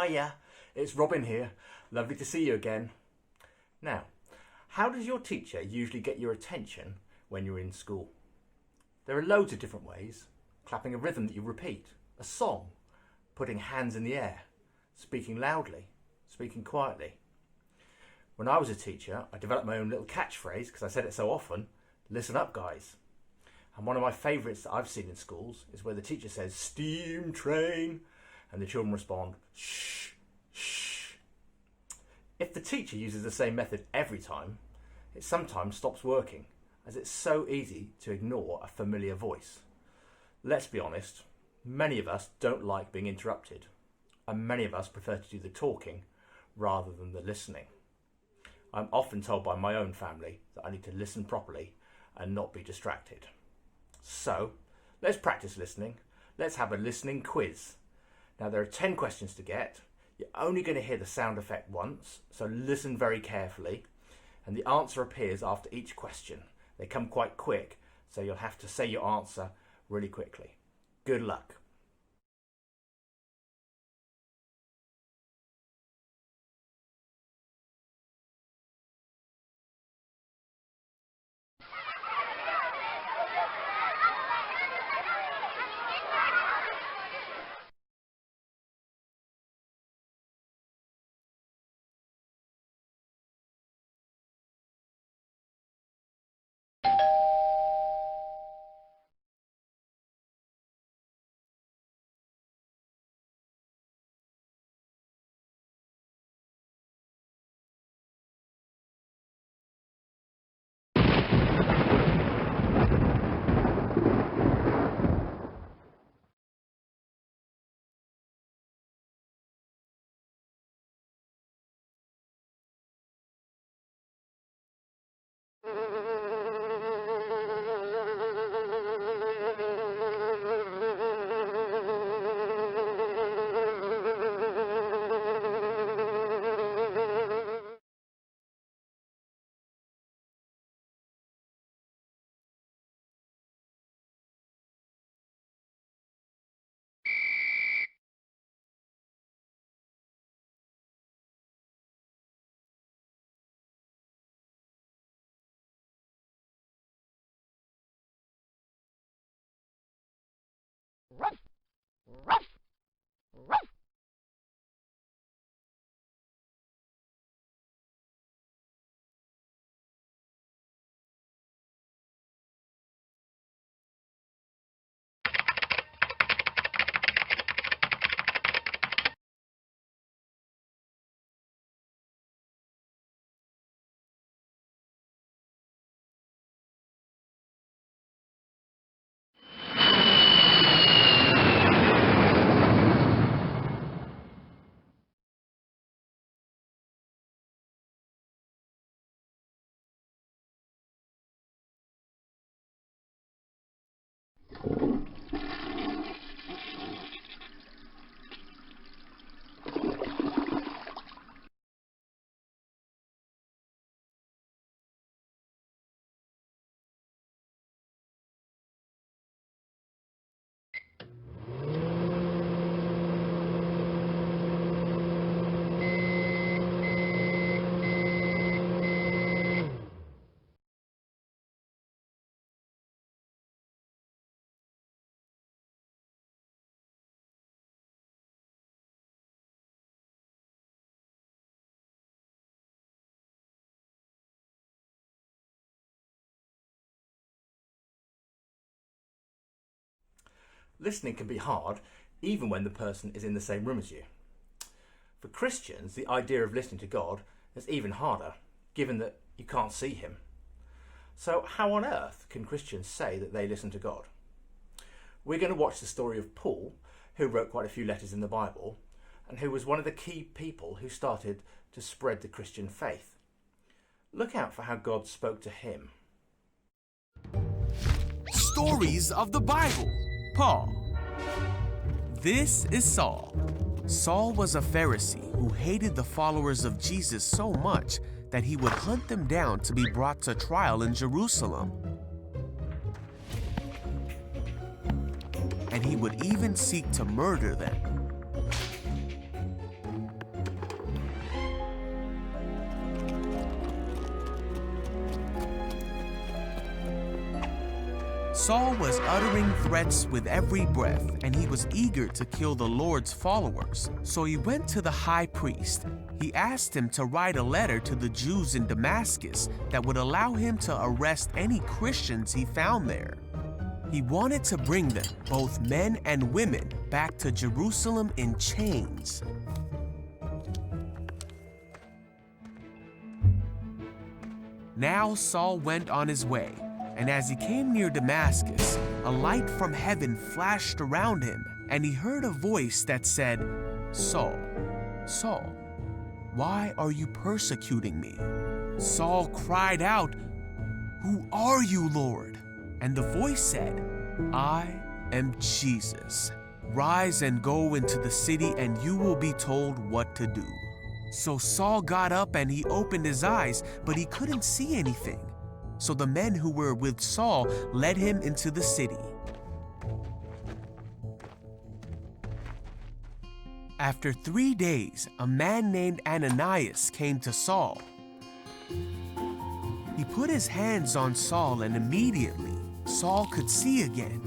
Hiya, it's Robin here. Lovely to see you again. Now, how does your teacher usually get your attention when you're in school? There are loads of different ways. Clapping a rhythm that you repeat, a song, putting hands in the air, speaking loudly, speaking quietly. When I was a teacher, I developed my own little catchphrase because I said it so often, listen up guys. And one of my favourites that I've seen in schools is where the teacher says, steam train, and the children respond, shh, shh. If the teacher uses the same method every time, it sometimes stops working, as it's so easy to ignore a familiar voice. Let's be honest, many of us don't like being interrupted, and many of us prefer to do the talking rather than the listening. I'm often told by my own family that I need to listen properly and not be distracted. So, let's practice listening. Let's have a listening quiz. Now there are 10 questions to get. You're only going to hear the sound effect once, so listen very carefully. And the answer appears after each question. They come quite quick, so you'll have to say your answer really quickly. Good luck. Listening can be hard, even when the person is in the same room as you. For Christians, the idea of listening to God is even harder, given that you can't see him. So how on earth can Christians say that they listen to God? We're going to watch the story of Paul, who wrote quite a few letters in the Bible, and who was one of the key people who started to spread the Christian faith. Look out for how God spoke to him. Stories of the Bible. Paul. This is Saul. Saul was a Pharisee who hated the followers of Jesus so much that he would hunt them down to be brought to trial in Jerusalem. And he would even seek to murder them. Saul was uttering threats with every breath, and he was eager to kill the Lord's followers. So he went to the high priest. He asked him to write a letter to the Jews in Damascus that would allow him to arrest any Christians he found there. He wanted to bring them, both men and women, back to Jerusalem in chains. Now Saul went on his way, and as he came near Damascus, a light from heaven flashed around him, and he heard a voice that said, "Saul, Saul, why are you persecuting me?" Saul cried out, "Who are you, Lord?" And the voice said, "I am Jesus. Rise and go into the city, and you will be told what to do." So Saul got up and he opened his eyes, but he couldn't see anything. So the men who were with Saul led him into the city. After 3 days, a man named Ananias came to Saul. He put his hands on Saul, and immediately Saul could see again.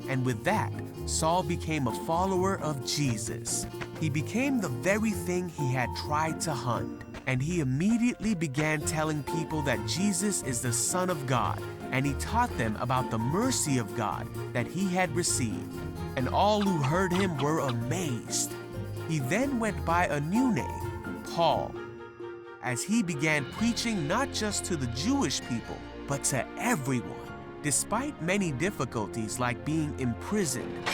And with that, Saul became a follower of Jesus. He became the very thing he had tried to hunt. And he immediately began telling people that Jesus is the Son of God. And he taught them about the mercy of God that he had received. And all who heard him were amazed. He then went by a new name, Paul, as he began preaching not just to the Jewish people, but to everyone. Despite many difficulties like being imprisoned,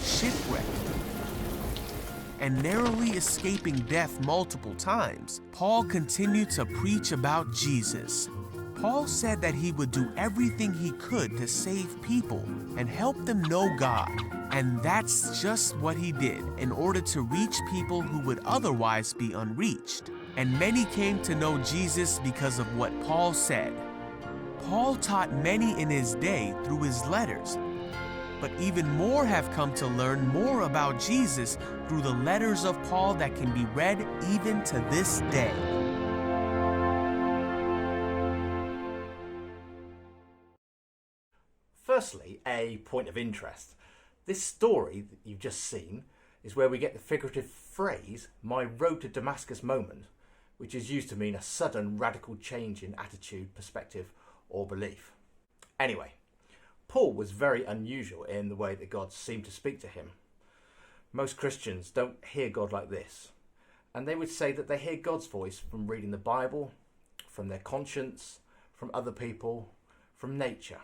shipwrecked, and narrowly escaping death multiple times, Paul continued to preach about Jesus. Paul said that he would do everything he could to save people and help them know God. And that's just what he did in order to reach people who would otherwise be unreached. And many came to know Jesus because of what Paul said. Paul taught many in his day through his letters, but even more have come to learn more about Jesus through the letters of Paul that can be read even to this day. Firstly, a point of interest. This story that you've just seen is where we get the figurative phrase, "my road to Damascus moment," which is used to mean a sudden radical change in attitude, perspective, or belief. Anyway, Paul was very unusual in the way that God seemed to speak to him. Most Christians don't hear God like this, and they would say that they hear God's voice from reading the Bible, from their conscience, from other people, from nature.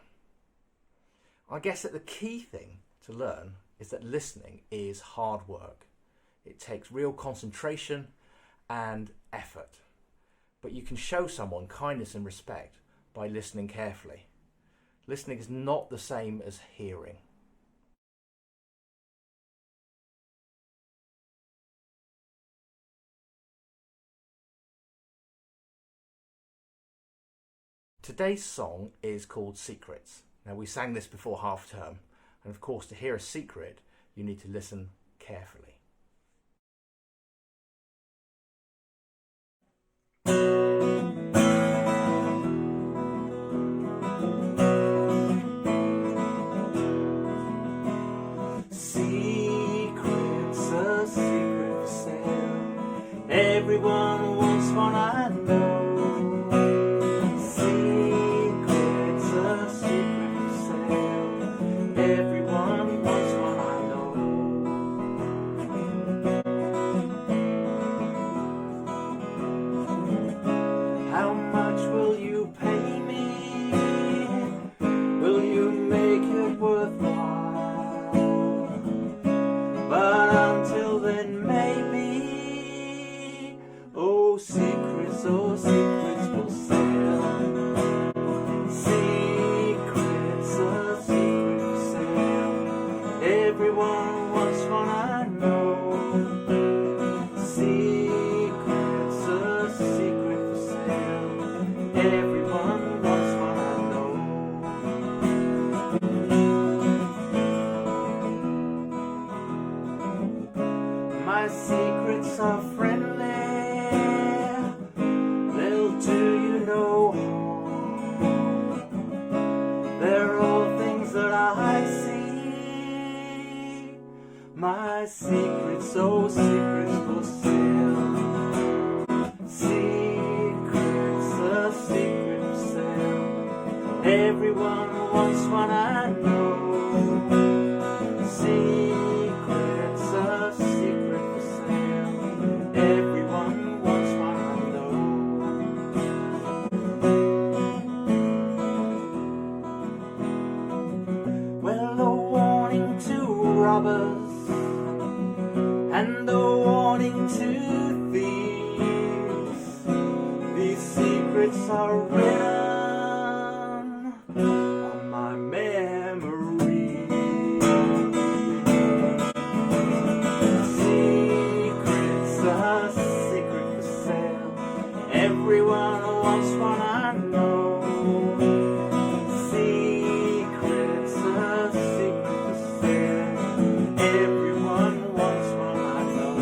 I guess that the key thing to learn is that listening is hard work. It takes real concentration and effort, but you can show someone kindness and respect by listening carefully. Listening is not the same as hearing. Today's song is called Secrets. Now, we sang this before half term, and of course to hear a secret you need to listen carefully. Everyone wants one, I know. Secrets, a secret for sale. Everyone wants one, I know. How much will you pay me? Will you make it worthwhile? But until then, maybe. Oh, secrets will sell. Secrets, a secret for sale. Everyone wants one, I know. Secrets, a secret for sale. Everyone wants one, I know. My secrets are friendly. They'll do you no harm. They're my secrets, oh secrets for sale. Secrets, a secret for sale. Everyone wants one, I know. Secrets, a secret for sale. Everyone wants one, I know. Well, a warning to robbers and a warning to thieves. These secrets are written on my memory. Secrets, a secret for sale. Everyone wants one, I know. Secrets, a secret for sale. Everyone wants one, I know.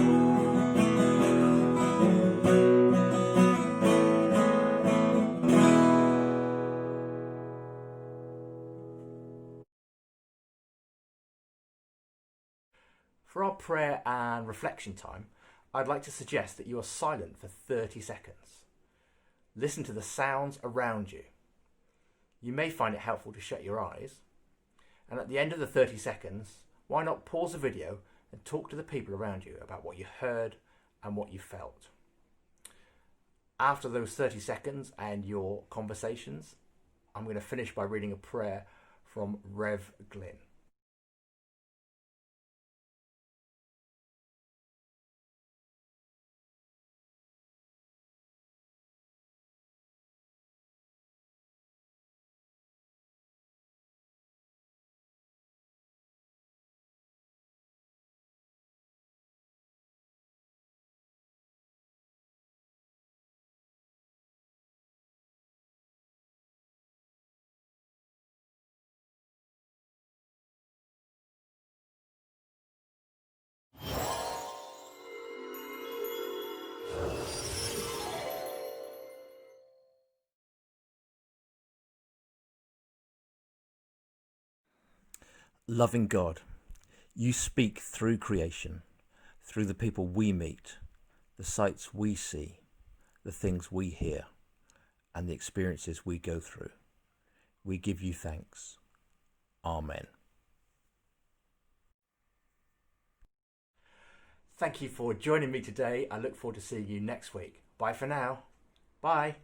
For our prayer and reflection time, I'd like to suggest that you are silent for 30 seconds. Listen to the sounds around you. You may find it helpful to shut your eyes. And at the end of the 30 seconds, why not pause the video and talk to the people around you about what you heard and what you felt. After those 30 seconds and your conversations, I'm going to finish by reading a prayer from Rev Glynn. Loving God, you speak through creation, through the people we meet, the sights we see, the things we hear, and the experiences we go through. We give you thanks. Amen. Thank you for joining me today. I look forward to seeing you next week. Bye for now. Bye.